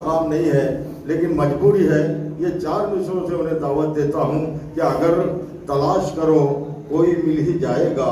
काम नहीं है लेकिन मजबूरी है। ये 4 मिसरों से उन्हें दावत देता हूँ कि अगर तलाश करो कोई मिल ही जाएगा,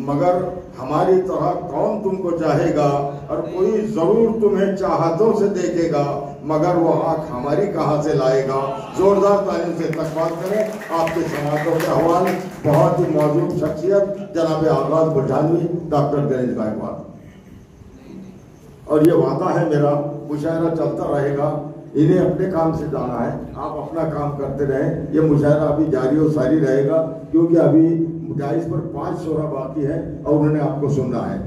मगर हमारी तरह कौन तुमको चाहेगा, और कोई जरूर तुम्हें चाहतों से देखेगा, मगर वो आँख हमारी कहाँ से लाएगा। जोरदार तालियों से तकबार करें। आपके समातों के हवाले बहुत ही मौजूद शख्सियत जनाब आगाज बुल्ढानवी डॉक्टर गणेश गायकवाड़। और ये वादा है मेरा, मुशायरा चलता रहेगा, इन्हें अपने काम से जाना है, आप अपना काम करते रहें। ये मुशायरा अभी जारी और सारी रहेगा क्योंकि अभी मुजाहिद पर 5 शोरा बाकी है और उन्होंने आपको सुनना है।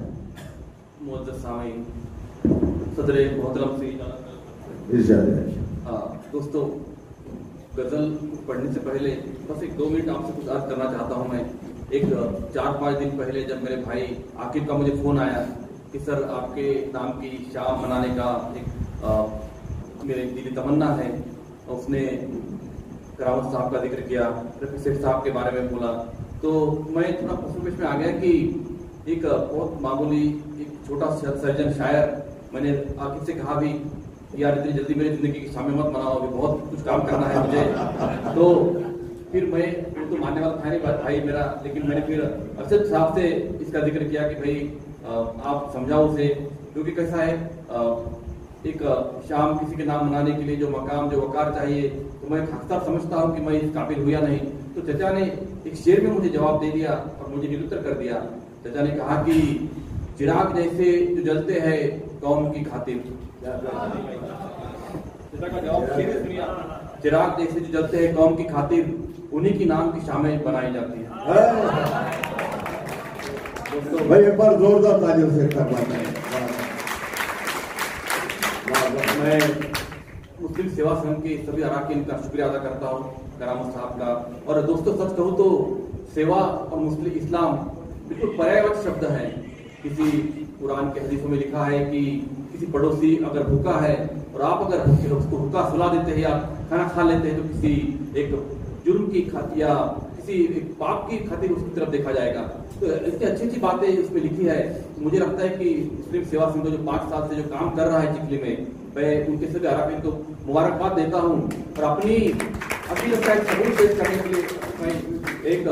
दोस्तों, गजल पढ़ने से पहले बस 1-2 मिनट आपसे कुछ अर्ज करना चाहता हूँ। मैं 4-5 दिन पहले जब मेरे भाई आकिब का मुझे फोन आया कि सर आपके नाम की शाम मनाने का एक मेरे दिली तमन्ना है, उसने करावत साहब का जिक्र किया, रफी सेठ साहब के बारे में बोला, तो मैं थोड़ा पसंद में आ गया कि एक बहुत मामूली एक छोटा सर्जन शायर, मैंने आकिब से कहा भी यार इतनी जल्दी मेरी जिंदगी की शामें मत मनाओ, अभी बहुत कुछ काम करना है मुझे। तो फिर मैं तो मानने वाला था नहीं भाई मेरा, लेकिन मैंने फिर अरशद साहब से इसका जिक्र किया कि भाई आप समझाओ उसे, क्योंकि कैसा है एक शाम किसी के नाम मनाने के लिए जो मकाम जो वकार चाहिए, तो मैं अक्सर समझता हूँ कि मैं इस काबिल हुआ नहीं। तो चचा ने एक शेर में मुझे जवाब दे दिया और मुझे निरुत्तर कर दिया। चचा ने कहा कि चिराग जैसे जो जलते हैं कौम की खातिर, चचा का जवाब सुनिया, चिराग जैसे जो जलते हैं कौम की खातिर, उन्हीं की नाम की शामें बनाई जाती है। भाई एक बार जोरदार तालियों से करवाते हैं। मैं मुस्लिम सेवा संघ के सभी अराकीन का शुक्रिया अदा करता हूँ, करामत साहब का। और दोस्तों सच कहूँ तो सेवा और मुस्लिम इस्लाम बिल्कुल पर्यायवाची शब्द है। किसी कुरान के हदीसों में लिखा है कि किसी पड़ोसी अगर भूखा है और आप अगर उसको भूखा सुला देते हैं या खाना खा लेते हैं, तो किसी एक जुर्म की खातिर या किसी एक पाप की खातिर उसकी तरफ देखा जाएगा। तो इतनी अच्छी बातें उसमें लिखी है। तो मुझे लगता है कि मुस्लिम सेवा संघ जो 5 साल से जो काम कर रहा है चिखली में, मैं उनके सभी अराकीन को मुबारकबाद देता हूँ। और अपनी लगता है सबूत पेश करने के लिए मैं एक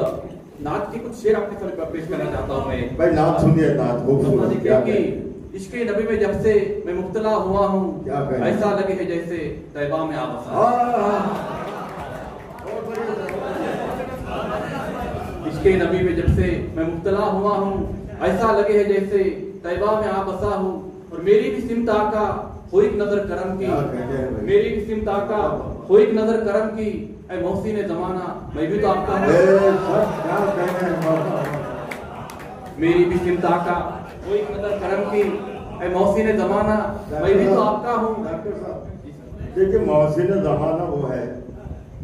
नात की कुछ शेर आपके सामने पेश करना चाहता हूँ। मैं भाई नात सुनिए, नात खूबसूरत क्या है। इश्क़े नबी में जब से मैं मुब्तला हुआ हूँ, ऐसा लगे है जैसे तैबा में आप बसा। इश्क़े नबी में जब से मैं मुब्तला हुआ हूँ, ऐसा लगे है जैसे तैबा में आप बसा हूँ। और मेरी भी सिमत आका हो एक नजर करम की, मेरी भी सिमत आका हो एक नजर करम की, ऐ मोहसिन जमाना मैं भी तो आपका हूँ। मेरी भी सिमत आका हो एक नजर करम की, ऐ मोहसिन जमाना मैं भी तो आपका हूँ। देखिए मोहसिन जमाना वो है,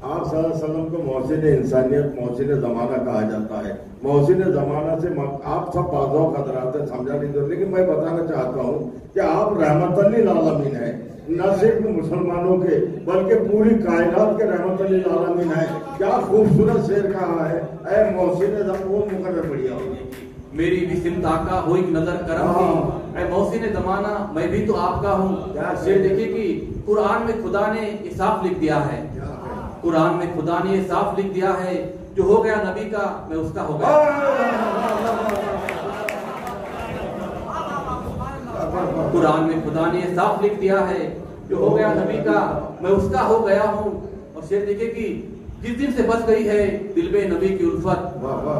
आप सल्लल्लाहु अलैहि वसल्लम को मोहसिन इंसानियत, मोहसिन जमाना कहा जाता है। मोहसिन जमाना से आप सब बाज़ों खतरात समझा नहीं दो, लेकिन मैं बताना चाहता हूँ कि आप रहमतुल लिल आलमीन है, न सिर्फ मुसलमानों के बल्कि पूरी कायनात के रहमतुल लिल आलमीन है। क्या खूबसूरत शेर कहा है, ऐ मोहसिन वो मुकर्रर बढ़िया। मेरी भी सिमत आका हो एक नजर करम की, ऐ मोहसिन जमाना मैं भी तो आपका हूँ। शेर देखिए कि कुरान में खुदा ने ये साफ लिख दिया है, कुरान में खुदा ने ये साफ लिख दिया है, जो हो गया नबी का मैं उसका हो गया। कुरान में खुदा ने ये साफ लिख दिया है, जो हो गया नबी का मैं उसका हो गया हूँ। और शेर देखिए कि जिस दिन से बच गई है दिल में नबी की उल्फत,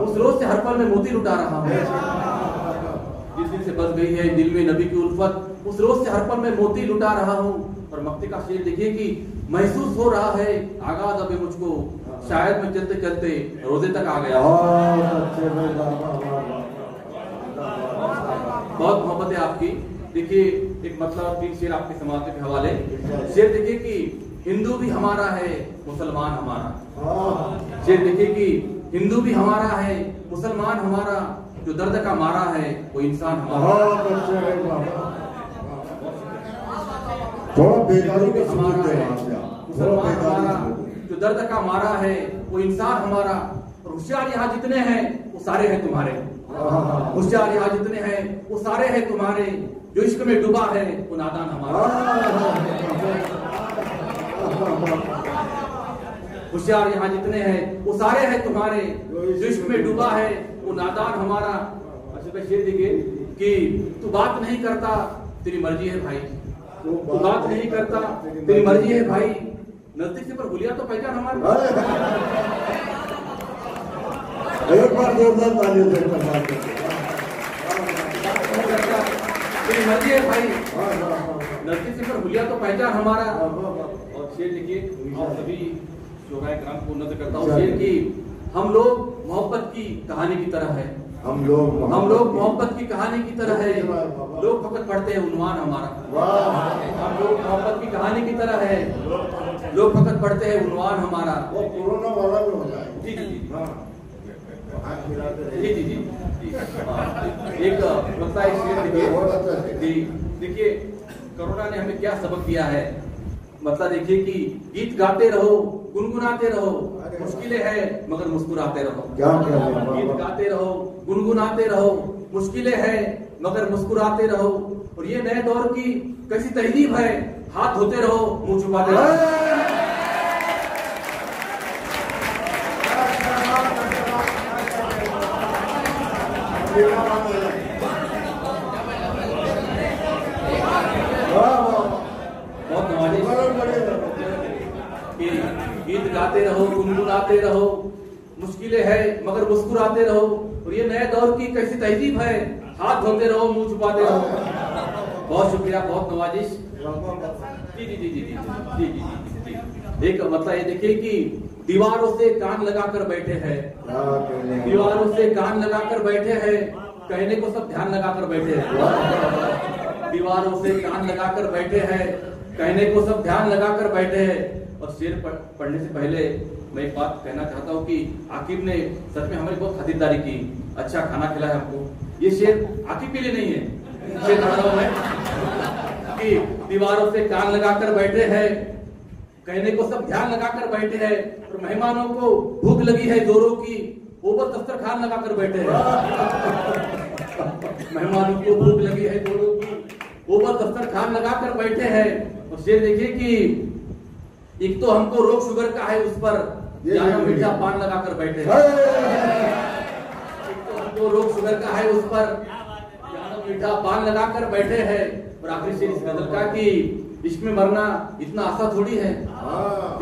उस रोज से हर पल में मोती लुटा रहा हूँ। जिस दिन से बच गई है दिल में नबी की उल्फत, उस रोज से हर पल में मोती लुटा रहा हूँ। और मक्ते का शेर देखिए कि महसूस हो रहा है आगाज अभी मुझको, शायद मैं चलते चलते रोजे तक आ गया। बहुत मोहब्बत है आपकी। देखिए एक मतलब 3 शेर आपके समाज के हवाले। शेर देखिए कि हिंदू भी हमारा है, मुसलमान हमारा। शेर देखिए कि हिंदू भी हमारा है, मुसलमान हमारा, जो दर्द का मारा है वो इंसान हमारा। थोड़ा बेदारी का हमारा है, मुसलमान हमारा, जो दर्द का मारा है वो इंसान हमारा। और होशियार यहाँ जितने हैं वो सारे हैं तुम्हारे, होशियार यहाँ जितने हैं वो सारे हैं तुम्हारे, जो इश्क में डूबा है वो नादान हमारा। होशियार यहाँ जितने हैं वो सारे हैं तुम्हारे, जो इश्क में डूबा है वो नादान हमारा। अच्छा भाई शेर देखिए कि तू बात नहीं करता तेरी मर्जी है भाई, तू बात नहीं करता तेरी मर्जी है भाई, नजदीक से पर भूलिया तो पहचान हमारी। एक बार जोरदार तालियों से तेरी मर्जी है भाई, नजदीक से पर भूलिया तो पहचान हमारा। और शेर देखिए और सभी शोभाए ग्राम को उन्नत करता हूँ शेर की, हम लोग मोहब्बत की कहानी की तरह है, हम लोग मोहब्बत की कहानी की तरह है, लोग फकत पढ़ते हैं उन्वान हमारा। हम लोग मोहब्बत की कहानी की तरह है, लोग फकत पढ़ते हैं उन्वान हमारा। वो कोरोना वाला भी हो जाए। जी जी जी जी जी जी एक मतलब एक शेर देखिए, देखिए कोरोना ने हमें क्या सबक दिया है। मतलब देखिए कि गीत गाते रहो गुनगुनाते रहो, मुश्किलें हैं मगर मुस्कुराते रहो। क्या गीत गाते रहो गुनगुनाते रहो, मुश्किलें हैं मगर मुस्कुराते रहो। और ये नए दौर की कैसी तहजीब है, हाथ धोते रहो मुंह छुपाते रहो। बहुत नवाजिश कि गीत गाते रहो गुनगुनाते रहो, मुश्किलें है मगर मुस्कुराते रहो। और ये नए दौर की कैसी तहजीब है, हाथ धोते रहो मुंह छुपाते रहो। बहुत शुक्रिया, बहुत नवाजिश। जी जी जी जी जी जी जी जी। एक मतलब ये देखिए कि दीवारों से कान लगाकर बैठे हैं, दीवारों से कान लगाकर बैठे हैं, कहने को सब ध्यान लगाकर बैठे हैं। दीवारों से कान लगाकर बैठे हैं, कहने को सब ध्यान लगाकर बैठे हैं। और शेर पढ़ने से पहले मैं एक बात कहना चाहता हूँ कि आकिब ने सच में हमारी बहुत खातिरदारी की, अच्छा खाना खिलाया हमको। ये शेर आकिब के लिए नहीं है, शेर पढ़ रहा हूँ मैं कि दीवारों से कान लगाकर बैठे हैं, कहने को सब ध्यान लगाकर बैठे हैं। और मेहमानों को भूख लगी है जोरों की, ऊपर दस्तरखान लगाकर बैठे हैं। मेहमानों को भूख लगी है जोरों की, ऊपर दस्तरखान लगाकर बैठे हैं। और शेर देखिए कि एक तो हमको रोग शुगर का है, उस पर ज्यादा मीठा पान लगाकर बैठे हैं। एक तो हमको रोग शुगर का है, उस पर ज्यादा मीठा पान लगाकर बैठे हैं। और आखिरी शेर इस गजल का कि इश्क में मरना इतना आसान थोड़ी है,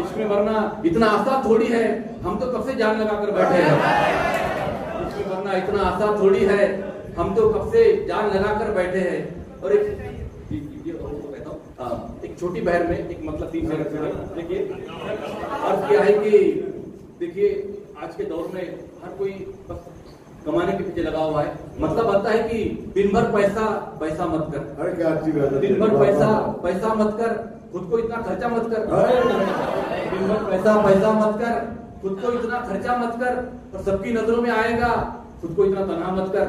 इश्क में मरना इतना आसान थोड़ी है, हम तो कब से जान लगाकर बैठे हैं। इश्क में मरना इतना आसान थोड़ी है, हम तो कब से जान लगाकर बैठे हैं। और एक छोटी बहर में एक मतलब 3 शेर देखिए, अर्थ क्या है कि देखिए आज के दौर में हर कोई बस कमाने के पीछे लगा हुआ है। मतलब आता है कि दिन भर पैसा पैसा मत कर, अरे क्या अच्छी बात है। दिन भर पैसा पैसा मत कर, खुद को इतना खर्चा मत कर। दिन भर पैसा पैसा मत कर, खुद को इतना खर्चा मत कर। और सबकी नजरों में आएगा, खुद को इतना तन्हा मत कर।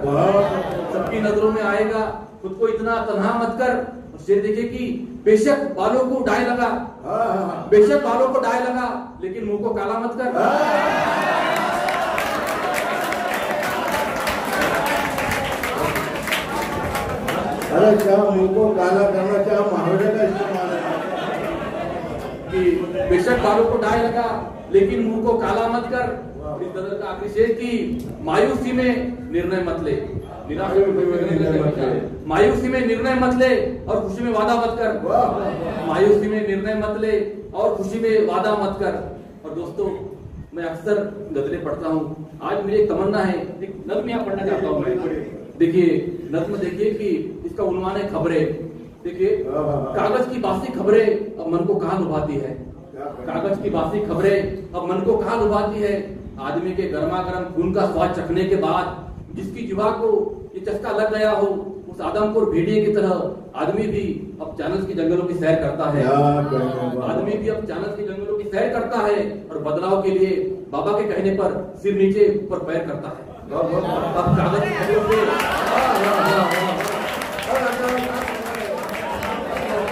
सबकी नजरों में आएगा, खुद को इतना तन्हा मत कर। और शेर देखिए कि बेशक बालों को डाई लगा, बेशक बालों को डाई लगा, लेकिन मुंह को काला मत कर। अरे क्या मुंह को काला करना, क्या मुहावरे का इस्तेमाल है कि बेशक बालों को डाई लगा लेकिन मुंह को काला मत कर। इस गजल का आखिरी शेर की मायूसी में निर्णय मत ले, मायूसी में निर्णय मत ले और खुशी में वादा मत कर। मायूसी में निर्णय मत ले और खुशी में वादा मत कर। और दोस्तों मैं अक्सर गजलें पढ़ता हूँ, आज मेरी एक तमन्ना है, एक नज्म यहाँ पढ़ना चाहता हूँ मैं। देखिए नज्म देखिए कि इसका उन्वान है खबरें। देखिए कागज की बासी खबरें अब मन को कहाँ लुभाती है, कागज की बासी खबरें अब मन को कहाँ लुभाती है। आदमी के गर्मा गर्म खून का स्वाद चखने के बाद जिसकी जुबान को ये चस्का लग गया हो, उस आदमखोर भेड़िए की तरह आदमी भी अब चानस की जंगलों की सैर करता है। आदमी भी अब चानस की जंगलों की सैर करता है और बदलाव के लिए बाबा के कहने पर सिर नीचे ऊपर पैर करता है। अब कागज की खबरों से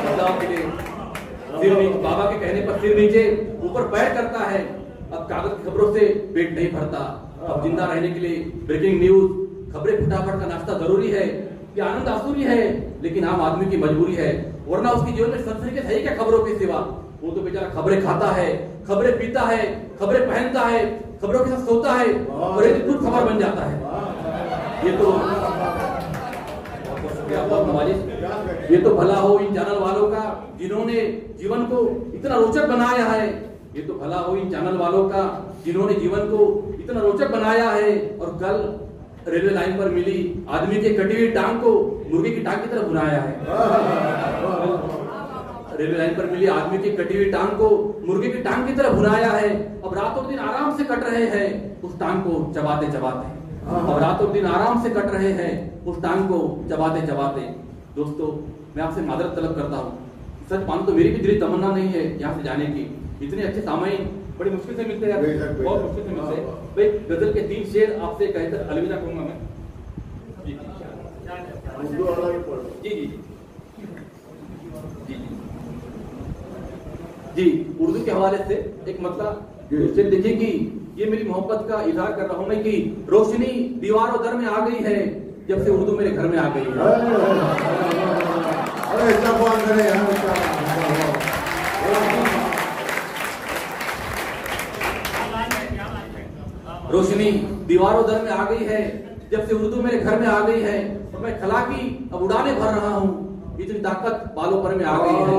बदलाव के लिए सिर नीचे, बाबा के कहने पर सिर नीचे ऊपर पैर करता है। अब कागज की खबरों से पेट नहीं भरता। अब जिंदा रहने के लिए ब्रेकिंग न्यूज, खबरें फटाफट का नाश्ता जरूरी है। ये आनंद आसुरी है लेकिन आम आदमी की मजबूरी है। वरना उसकी जीवन में सनसनीखेज है क्या खबरों के सिवा? वो तो बेचारा खबरें खाता है, खबरें पीता है, खबरें पहनता है, खबरों के साथ सोता है और एक खुद खबर बन जाता है। ये तो ये तो भला हो इन चैनल वालों का जिन्होंने जीवन को इतना रोचक बनाया है। ये तो भला हो इन चैनल वालों का जिन्होंने जीवन को इतना रोचक बनाया है। और कल रेलवे लाइन पर मिली आदमी के कटी हुई टांग को मुर्गे की टांग की तरह बुनाया है। रेलवे लाइन पर मिली आदमी की कटी हुई टांग को मुर्गे की टांग की तरह भुनाया है। अब रातों दिन आराम से कट रहे हैं उस टांग को चबाते चबाते। अब रातों दिन आराम से कट रहे हैं उस टांग को चबाते चबाते। दोस्तों, मैं आपसे मादरत तलब करता हूँ। सच मान तो मेरी भी दिली तमन्ना नहीं है यहाँ से जाने की। इतने अच्छे सामयिक बड़ी मुश्किल से मिलते हैं, बहुत मुश्किल से मिलते हैं। भाई गजल के 3 शेर आपसे कहकर अलविदा कहूंगा मैं। जी जी उर्दू के हवाले से एक मतलब देखिए कि ये मेरी मोहब्बत का इजहार कर रहा हूं मैं कि रोशनी दीवारों दर में आ गई है जब से उर्दू मेरे घर में आ गई है। रोशनी दीवारों दर में आ गई है जब से उर्दू मेरे घर में आ गई है। और मैं खला की अब उड़ाने भर रहा हूँ, इतनी ताकत बालों पर में आ गई है।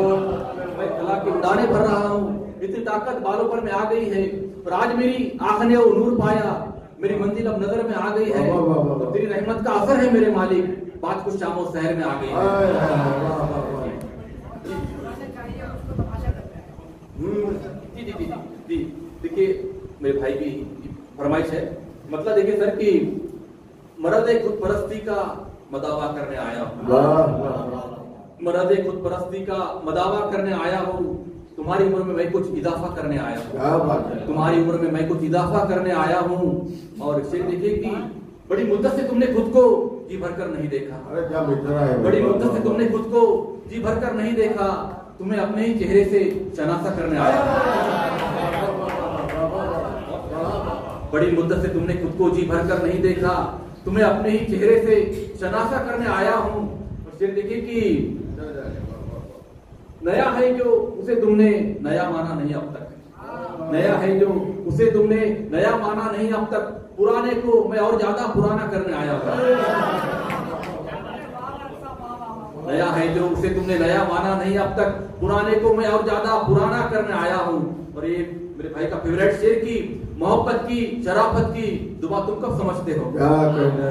मैं खला की उड़ाने भर रहा हूँ, इतनी ताकत बालों पर में आ गई है। और आज मेरी आंख ने वो नूर पाया, मेरी मंजिल अब नजर में आ गई है। तो तेरी रहमत का असर है मेरे मालिक, बात कुछ शामों शहर में आ गई है। जी जी जी जी देखिए मेरे भाई की फरमाइश है। मतलब देखिए सर कि मर्द खुद परस्ती का मदावा करने आया हूँ, मर्द खुद परस्ती का मदावा करने आया हूँ। तुम्हारी उम्र में मैं कुछ इजाफा करने आया हूँ, तुम्हारी उम्र में मैं कुछ इजाफा करने आया हूँ। और शेर देखिए कि बड़ी मुद्दत से तुमने खुद को जी भरकर नहीं देखा, बड़ी मुद्दत से तुमने खुद को जी भरकर नहीं देखा। तुम्हें अपने ही चेहरे से शनासा करने आया, बड़ी मुद्दत से तुमने खुद को जी भरकर नहीं देखा। तुम्हें अपने ही चेहरे से शनासा करने आया हूँ। और शेर देखिए कि नया है जो उसे तुमने नया माना नहीं अब तक, नया है जो उसे तुमने नया माना नहीं अब तक। पुराने को मैं और ज्यादा पुराना करने आया हूँ, नया है जो उसे तुमने नया माना नहीं अब तक। पुराने को मैं और ज्यादा पुराना करने आया हूँ। और ये मेरे भाई का फेवरेट शेर की मोहब्बत की शराफत की दुआ तुम कब समझते हो,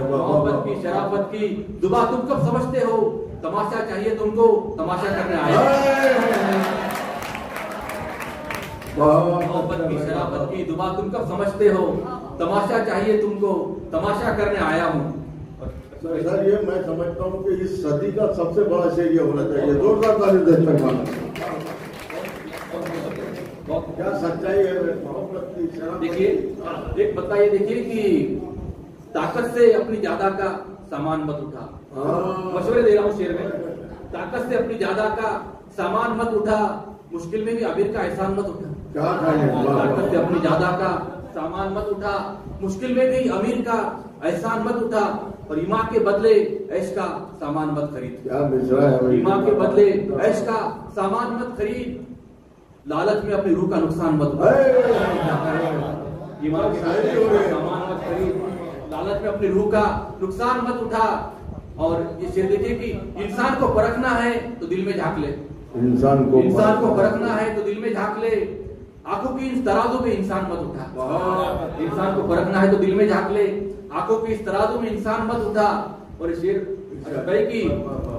मोहब्बत की शराफत की दुआ तुम कब समझते हो। तमाशा चाहिए तुमको तमाशा करने आया, मोहब्बत की शराफत की दुआ तुम कब समझते हो। तमाशा चाहिए तुमको तमाशा करने आया हूँ। सर ये मैं समझता हूँ कि इस सदी का सबसे बड़ा शेर ये होना चाहिए। जोरदार ताली देते हैं। क्या सच्चाई है मोहब्बत की शराफत। देखिए एक बताइए, देखिए कि ताकत से अपनी ज्यादा का सामान मत उठा। मशवरे दे रहा हूँ शेर में, ताकत से अपनी ज्यादा का सामान मत उठा, मुश्किल में भी अमीर का एहसान मत उठा। ताकत से अपनी ज्यादा का सामान मत उठा, मुश्किल में भी अमीर का एहसान मत उठा। और ईमान के बदले ऐश का सामान मत खरीद, ईमान के बदले ऐश का सामान मत खरीद। लालच में अपनी रूह का नुकसान मत उठा, ईमान के बदले सामान मत खरीद, लालच में अपनी रूह का नुकसान मत उठा। और ये शेर देखिए कि इंसान को परखना है तो दिल में झांक ले, इंसान को परखना है तो दिल में झांक ले। आंखों की इस तराजू में इंसान मत उठा, इंसान को परखना है तो दिल में झांक ले। आंखों की इस तराजू में इंसान मत उठा। और शेर कहे कि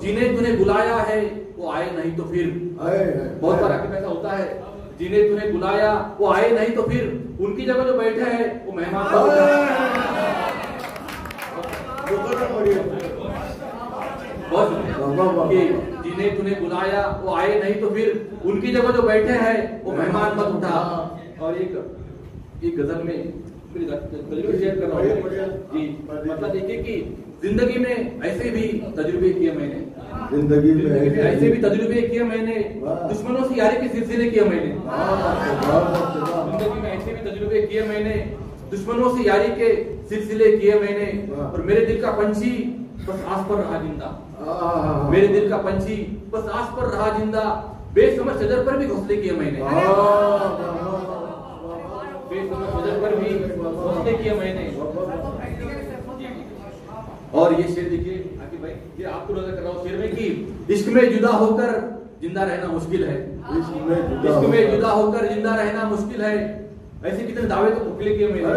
जिन्हें तूने बुलाया है वो आए नहीं तो फिर, बहुत बार ऐसा होता है, जिन्हें तूने बुलाया वो आए नहीं तो फिर उनकी जगह जो बैठे हैं वो मेहमान जिन्हें तूने बुलाया वो आए नहीं तो फिर उनकी जगह जो बैठे हैं वो मेहमान मत उठा। और एक गजल में शेयर कर रहा हूँ जी। मतलब देखिए कि जिंदगी में ऐसे भी तजुर्बे किए मैंने, जिंदगी में ऐसे भी तजुर्बे किए मैंने, दुश्मनों से यारी के सिलसिले किए मैंने, जिंदगी में ऐसे भी तजुर्बे किए मैंने, दुश्मनों से यारी के सिलसिले किए मैंने। और मेरे दिल का पंछी बस आस पर रहा जिंदा। मेरे दिल का पंछी बस आस पर रहा जिंदा, बेसमझ शजर पर भी घोंसले किए मैंने, बेसमझ शजर पर भी घोंसले किए मैंने। और ये शेर देखिए आकिब भाई, ये आपको नजर कर रहा हूँ शेर में कि इश्क में जुदा होकर जिंदा रहना मुश्किल है, इश्क में जुदा होकर जिंदा रहना मुश्किल है, ऐसे कितने दावे तो खोखले किए मैंने।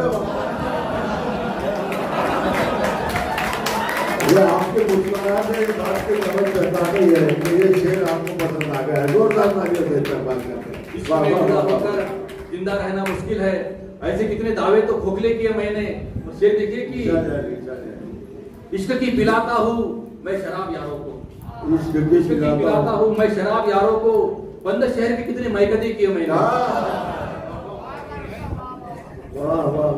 ये आपके मुस्कुराहट में बात की समझ करता नहीं है कि ये शेर आपको पसंद आ गया है। जोरदार तालियों से इस्तेमाल करते हैं। इश्क में जुदा होकर जिंदा रहना मुश्किल है, ऐसे कितने दावे तो खोखले किए मैंने। और शेर देखिए कि इश्क की पिलाता हूँ मैं शराब यारों को, इश्क की पिलाता हूँ मैं शराब यारों को, बंद शहर के कितने मैकदे किए मैंने।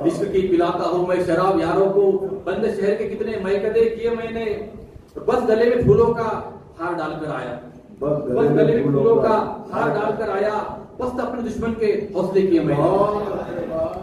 इश्क की पिलाता हूँ मैं शराब यारों को, बंद शहर के कितने मैकदे किए मैंने। बस गले में फूलों का हार डालकर आया, बस गले में फूलों का हार डालकर आया, बस अपने दुश्मन के हौसले किए मैंने।